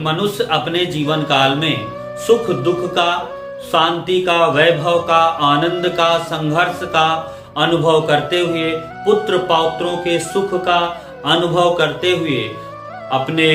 मनुष्य अपने जीवन काल में सुख दुख का, शांति का, वैभव का, आनंद का, संघर्ष का अनुभव करते हुए, पुत्र पौत्रों के सुख का अनुभव करते हुए, अपने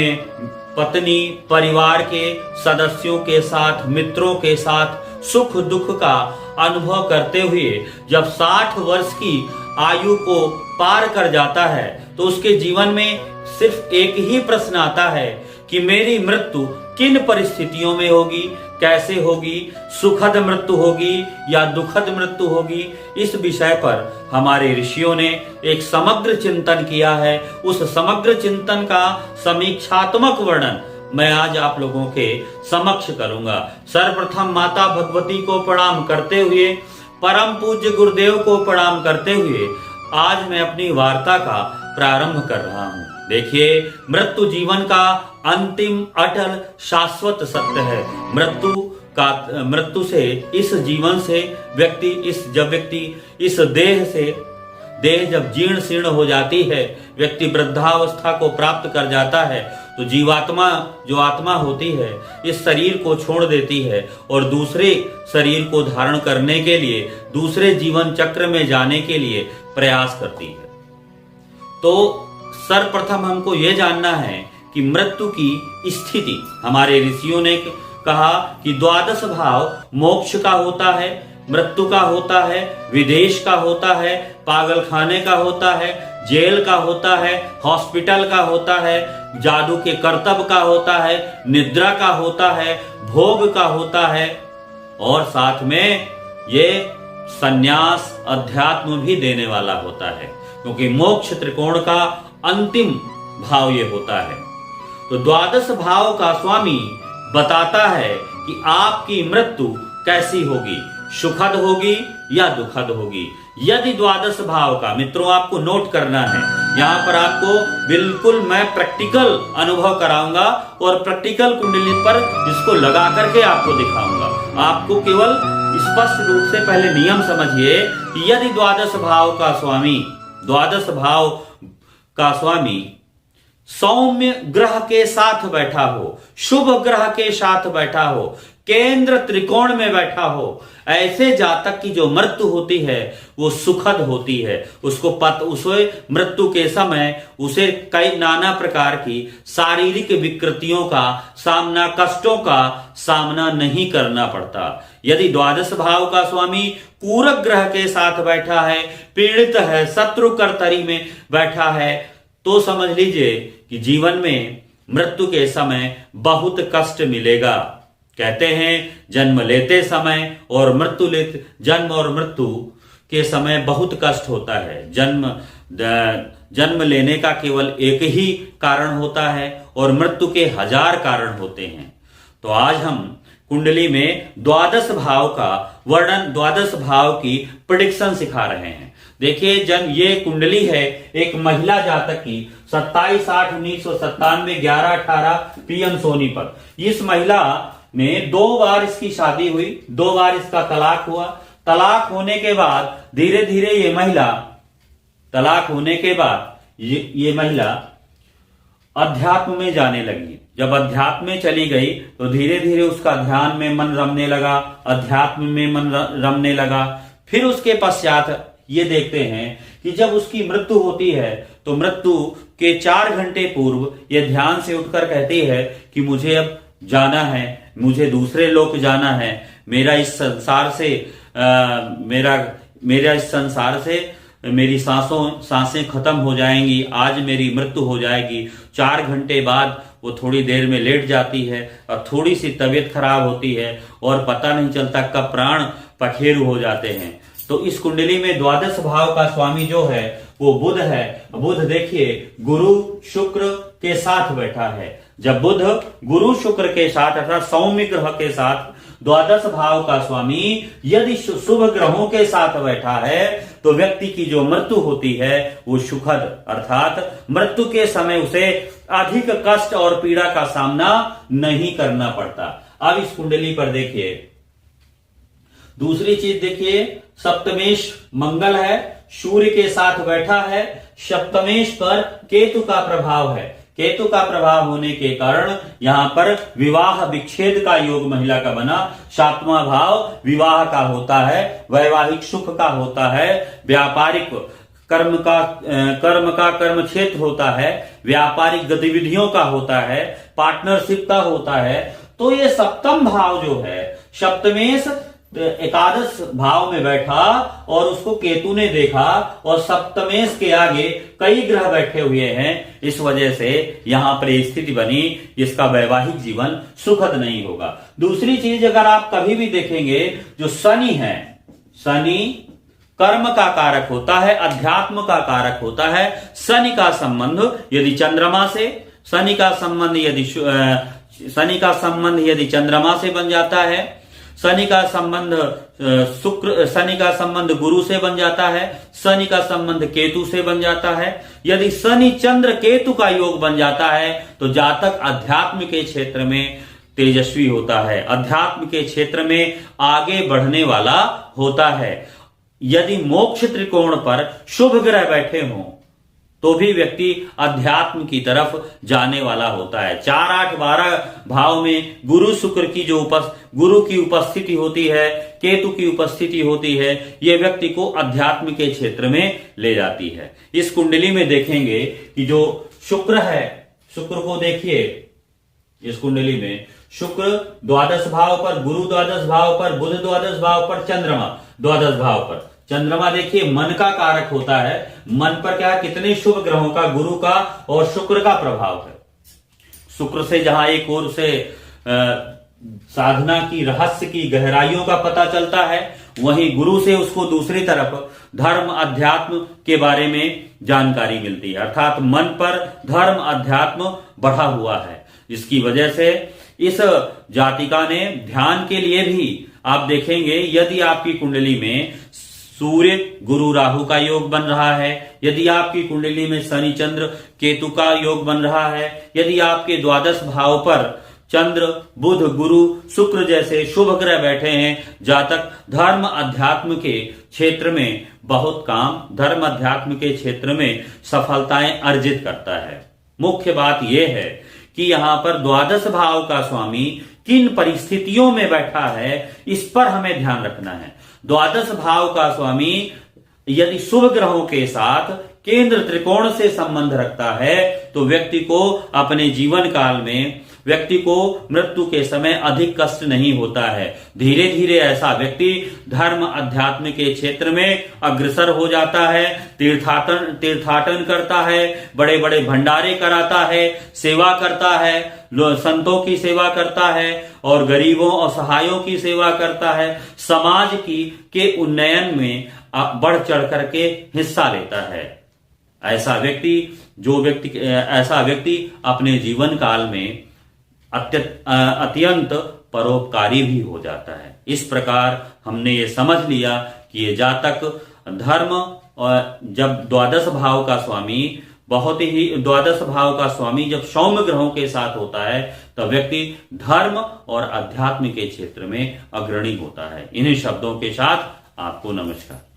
पत्नी परिवार के सदस्यों के साथ, मित्रों के साथ सुख दुख का अनुभव करते हुए जब 60 वर्ष की आयु को पार कर जाता है तो उसके जीवन में सिर्फ एक ही प्रश्न आता है कि मेरी मृत्यु किन परिस्थितियों में होगी, कैसे होगी, सुखद मृत्यु होगी या दुखद मृत्यु होगी। इस विषय पर हमारे ऋषियों ने एक समग्र चिंतन किया है। उस समग्र चिंतन का समीक्षात्मक वर्णन मैं आज आप लोगों के समक्ष करूंगा। सर्वप्रथम माता भगवती को प्रणाम करते हुए, परम पूज्य गुरुदेव को प्रणाम करते हुए आज मैं अपनी वार्ता का प्रारंभ कर रहा हूं। देखिए, मृत्यु जीवन का अंतिम, अटल, शाश्वत सत्य है। मृत्यु से, इस जीवन से व्यक्ति इस देह जब जीर्ण शीर्ण हो जाती है, व्यक्ति वृद्धावस्था को प्राप्त कर जाता है तो जीवात्मा, जो आत्मा होती है, इस शरीर को छोड़ देती है और दूसरे शरीर को धारण करने के लिए, दूसरे जीवन चक्र में जाने के लिए प्रयास करती है। तो सर्वप्रथम हमको यह जानना है कि मृत्यु की स्थिति, हमारे ऋषियों ने कहा कि 12 भाव मोक्ष का होता है, मृत्यु का होता है, विदेश का होता है, पागल खाने का होता है, जेल का होता है, हॉस्पिटल का होता है, जादू के करतब का होता है, निद्रा का होता है, भोग का होता है और साथ में ये संन्यास, अध्यात्म भी देने वाला होता है, क्योंकि मोक्ष त्रिकोण का अंतिम भाव ये होता है। तो 12 भाव का स्वामी बताता है कि आपकी मृत्यु कैसी होगी, सुखद होगी या दुखद होगी। यदि 12 भाव का, मित्रों आपको नोट करना है, यहाँ पर आपको बिल्कुल मैं प्रैक्टिकल अनुभव कराऊंगा और प्रैक्टिकल कुंडली पर इसको लगा करके आपको दिखाऊंगा। आपको केवल स्पष्ट रूप से पहले नियम समझिए कि यदि 12 भाव का स्वामी सौम्य ग्रह के साथ बैठा हो, शुभ ग्रह के साथ बैठा हो, केंद्र त्रिकोण में बैठा हो, ऐसे जातक की जो मृत्यु होती है वो सुखद होती है। उसे मृत्यु के समय उसे कई नाना प्रकार की शारीरिक विकृतियों का सामना, कष्टों का सामना नहीं करना पड़ता। यदि 12 भाव का स्वामी पूरक ग्रह के साथ बैठा है, पीड़ित है, शत्रु कर्तरी में बैठा है, तो समझ लीजिए कि जीवन में मृत्यु के समय बहुत कष्ट मिलेगा। कहते हैं जन्म लेते समय और जन्म और मृत्यु के समय बहुत कष्ट होता है। जन्म लेने का केवल एक ही कारण होता है और मृत्यु के 1000 कारण होते हैं। तो आज हम कुंडली में 12 भाव का वर्णन, 12 भाव की प्रेडिक्शन सिखा रहे हैं। देखिए, ये कुंडली है एक महिला जातक की 27/8/1997 11:18 PM सोनीपत। इस महिला में 2 बार इसकी शादी हुई, 2 बार इसका तलाक हुआ। तलाक होने के बाद धीरे धीरे ये महिला अध्यात्म में जाने लगी। जब अध्यात्म में चली गई तो धीरे धीरे उसका ध्यान में मन रमने लगा, अध्यात्म में मन रमने लगा। फिर उसके पश्चात ये देखते हैं कि जब उसकी मृत्यु होती है तो मृत्यु के 4 घंटे पूर्व ये ध्यान से उठकर कहती है कि मुझे अब जाना है, मुझे दूसरे लोक जाना है, मेरा इस संसार से मेरी सांसें खत्म हो जाएंगी, आज मेरी मृत्यु हो जाएगी। 4 घंटे बाद वो थोड़ी देर में लेट जाती है और थोड़ी सी तबीयत खराब होती है और पता नहीं चलता कब प्राण पखेरु हो जाते हैं। तो इस कुंडली में 12 भाव का स्वामी जो है वो बुध है। बुध देखिए गुरु शुक्र के साथ बैठा है। जब बुध गुरु शुक्र के साथ अर्थात सौम्य ग्रह के साथ 12 भाव का स्वामी यदि शुभ ग्रहों के साथ बैठा है तो व्यक्ति की जो मृत्यु होती है वो सुखद, अर्थात मृत्यु के समय उसे अधिक कष्ट और पीड़ा का सामना नहीं करना पड़ता। अब इस कुंडली पर देखिए, दूसरी चीज देखिए, सप्तमेश मंगल है, सूर्य के साथ बैठा है। सप्तमेश पर केतु का प्रभाव है। केतु का प्रभाव होने के कारण यहाँ पर विवाह विच्छेद का योग महिला का बना। 7वां भाव विवाह का होता है, वैवाहिक सुख का होता है, व्यापारिक कर्म का कर्म क्षेत्र होता है, व्यापारिक गतिविधियों का होता है, पार्टनरशिप का होता है। तो ये सप्तम भाव जो है, सप्तमेश एकादश भाव में बैठा और उसको केतु ने देखा और सप्तमेश के आगे कई ग्रह बैठे हुए हैं। इस वजह से यहां पर स्थिति बनी जिसका वैवाहिक जीवन सुखद नहीं होगा। दूसरी चीज अगर आप कभी भी देखेंगे, जो शनि है, शनि कर्म का कारक होता है, अध्यात्म का कारक होता है। शनि का संबंध यदि चंद्रमा से, शनि का संबंध यदि चंद्रमा से बन जाता है, शनि का संबंध गुरु से बन जाता है, शनि का संबंध केतु से बन जाता है। यदि शनि चंद्र केतु का योग बन जाता है तो जातक अध्यात्म के क्षेत्र में तेजस्वी होता है, अध्यात्म के क्षेत्र में आगे बढ़ने वाला होता है। यदि मोक्ष त्रिकोण पर शुभ ग्रह बैठे हों तो भी व्यक्ति अध्यात्म की तरफ जाने वाला होता है। 4, 8, 12 भाव में गुरु शुक्र की गुरु की उपस्थिति होती है, केतु की उपस्थिति होती है, यह व्यक्ति को अध्यात्म के क्षेत्र में ले जाती है। इस कुंडली में देखेंगे कि जो शुक्र है, शुक्र को देखिए, इस कुंडली में शुक्र द्वादश भाव पर, गुरु द्वादश भाव पर, बुध द्वादश भाव पर, चंद्रमा द्वादश भाव पर। चंद्रमा देखिए मन का कारक होता है, मन पर क्या कितने शुभ ग्रहों का, गुरु का और शुक्र का प्रभाव है। शुक्र से जहां एक ओर से साधना की, रहस्य की गहराइयों का पता चलता है, वहीं गुरु से उसको दूसरी तरफ धर्म अध्यात्म के बारे में जानकारी मिलती है। अर्थात मन पर धर्म अध्यात्म बढ़ा हुआ है, जिसकी वजह से इस जातिका ने ध्यान के लिए भी आप देखेंगे, यदि आपकी कुंडली में सूर्य गुरु राहु का योग बन रहा है, यदि आपकी कुंडली में शनि चंद्र केतु का योग बन रहा है, यदि आपके द्वादश भाव पर चंद्र बुध गुरु शुक्र जैसे शुभ ग्रह बैठे हैं, जातक धर्म अध्यात्म के क्षेत्र में बहुत काम, धर्म अध्यात्म के क्षेत्र में सफलताएं अर्जित करता है। मुख्य बात यह है कि यहां पर द्वादश भाव का स्वामी किन परिस्थितियों में बैठा है, इस पर हमें ध्यान रखना है। द्वादश भाव का स्वामी यदि शुभ ग्रहों के साथ केंद्र त्रिकोण से संबंध रखता है तो व्यक्ति को अपने जीवन काल में, व्यक्ति को मृत्यु के समय अधिक कष्ट नहीं होता है। धीरे धीरे ऐसा व्यक्ति धर्म अध्यात्म के क्षेत्र में अग्रसर हो जाता है, तीर्थाटन करता है, बड़े बड़े भंडारे कराता है, सेवा करता है, संतों की सेवा करता है और गरीबों और सहायों की सेवा करता है, समाज के उन्नयन में बढ़ चढ़ करके हिस्सा लेता है। ऐसा व्यक्ति अपने जीवन काल में अत्यंत परोपकारी भी हो जाता है। इस प्रकार हमने ये समझ लिया कि ये जातक धर्म, और जब द्वादश भाव का स्वामी जब सौम्य ग्रहों के साथ होता है तब व्यक्ति धर्म और अध्यात्म के क्षेत्र में अग्रणी होता है। इन्हीं शब्दों के साथ आपको नमस्कार।